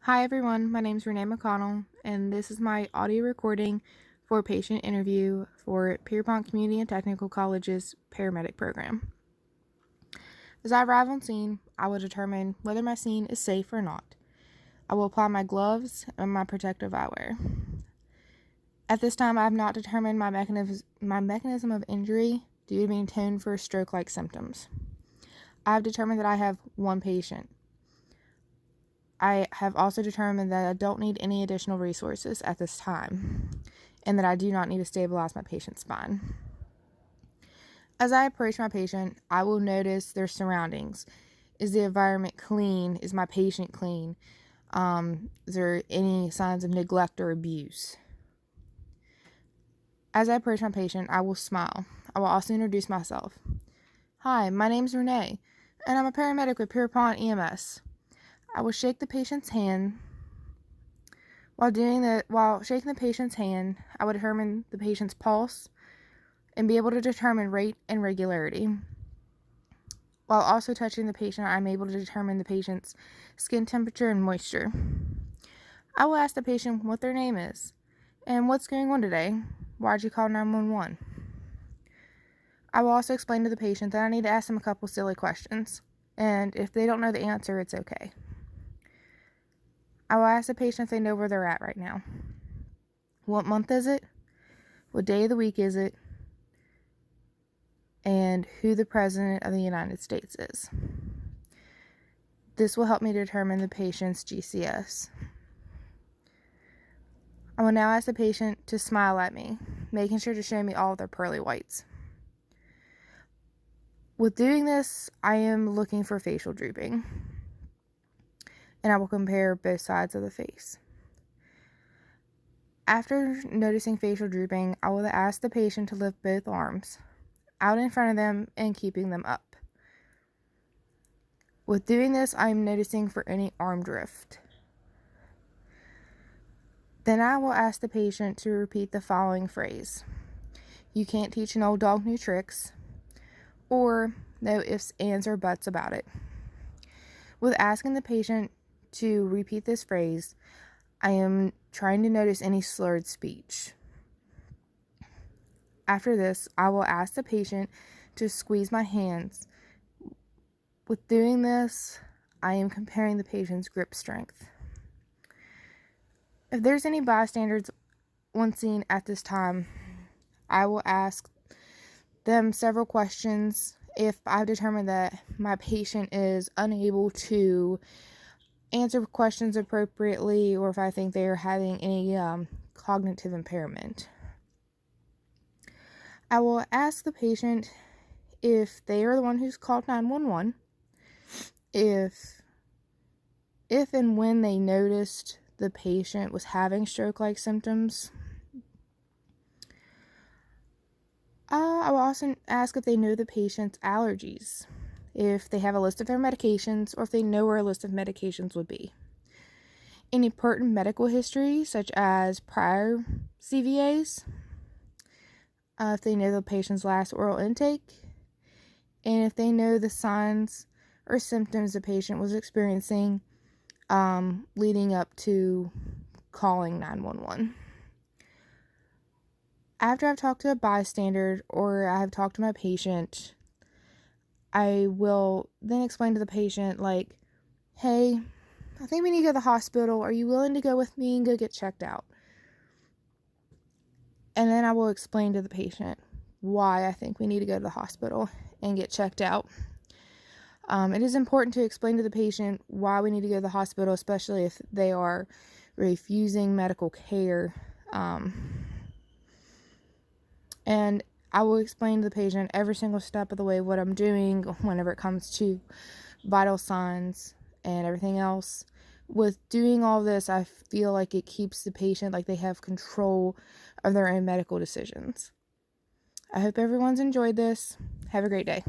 Hi everyone, my name is Renee McConnell, and this is my audio recording for a patient interview for Pierpont Community and Technical College's paramedic program. As I arrive on scene, I will determine whether my scene is safe or not. I will apply my gloves and my protective eyewear. At this time, I have not determined my mechanism of injury due to being toned for stroke-like symptoms. I have determined that I have one patient. I have also determined that I don't need any additional resources at this time, and that I do not need to stabilize my patient's spine. As I approach my patient, I will notice their surroundings. Is the environment clean? Is my patient clean? Is there any signs of neglect or abuse? As I approach my patient, I will smile. I will also introduce myself. Hi, my name is Renee, and I'm a paramedic with Pierpont EMS. I will shake the patient's hand. While shaking the patient's hand, I would determine the patient's pulse and be able to determine rate and regularity. While also touching the patient, I'm able to determine the patient's skin temperature and moisture. I will ask the patient what their name is and what's going on today. Why'd you call 911? I will also explain to the patient that I need to ask them a couple silly questions, and if they don't know the answer, it's okay. I will ask the patient if they know where they're at right now. What month is it? What day of the week is it? And who the President of the United States is. This will help me determine the patient's GCS. I will now ask the patient to smile at me, making sure to show me all of their pearly whites. With doing this, I am looking for facial drooping, and I will compare both sides of the face. After noticing facial drooping, I will ask the patient to lift both arms out in front of them and keeping them up. With doing this, I am noticing for any arm drift. Then I will ask the patient to repeat the following phrase. You can't teach an old dog new tricks, or no ifs, ands, or buts about it. With asking the patient to repeat this phrase, I am trying to notice any slurred speech. After this, I will ask the patient to squeeze my hands. With doing this, I am comparing the patient's grip strength. If there's any bystanders on scene at this time, I will ask them several questions if I've determined that my patient is unable to answer questions appropriately, or if I think they are having any cognitive impairment. I will ask the patient if they are the one who's called 911, if and when they noticed the patient was having stroke-like symptoms. I will also ask if they know the patient's allergies, if they have a list of their medications, or if they know where a list of medications would be. Any pertinent medical history, such as prior CVAs, if they know the patient's last oral intake, and if they know the signs or symptoms the patient was experiencing leading up to calling 911. After I've talked to a bystander or I have talked to my patient, I will then explain to the patient, like, hey, I think we need to go to the hospital. Are you willing to go with me and go get checked out? And then I will explain to the patient why I think we need to go to the hospital and get checked out. It is important to explain to the patient why we need to go to the hospital, especially if they are refusing medical care. And I will explain to the patient every single step of the way what I'm doing whenever it comes to vital signs and everything else. With doing all this, I feel like it keeps the patient like they have control of their own medical decisions. I hope everyone's enjoyed this. Have a great day.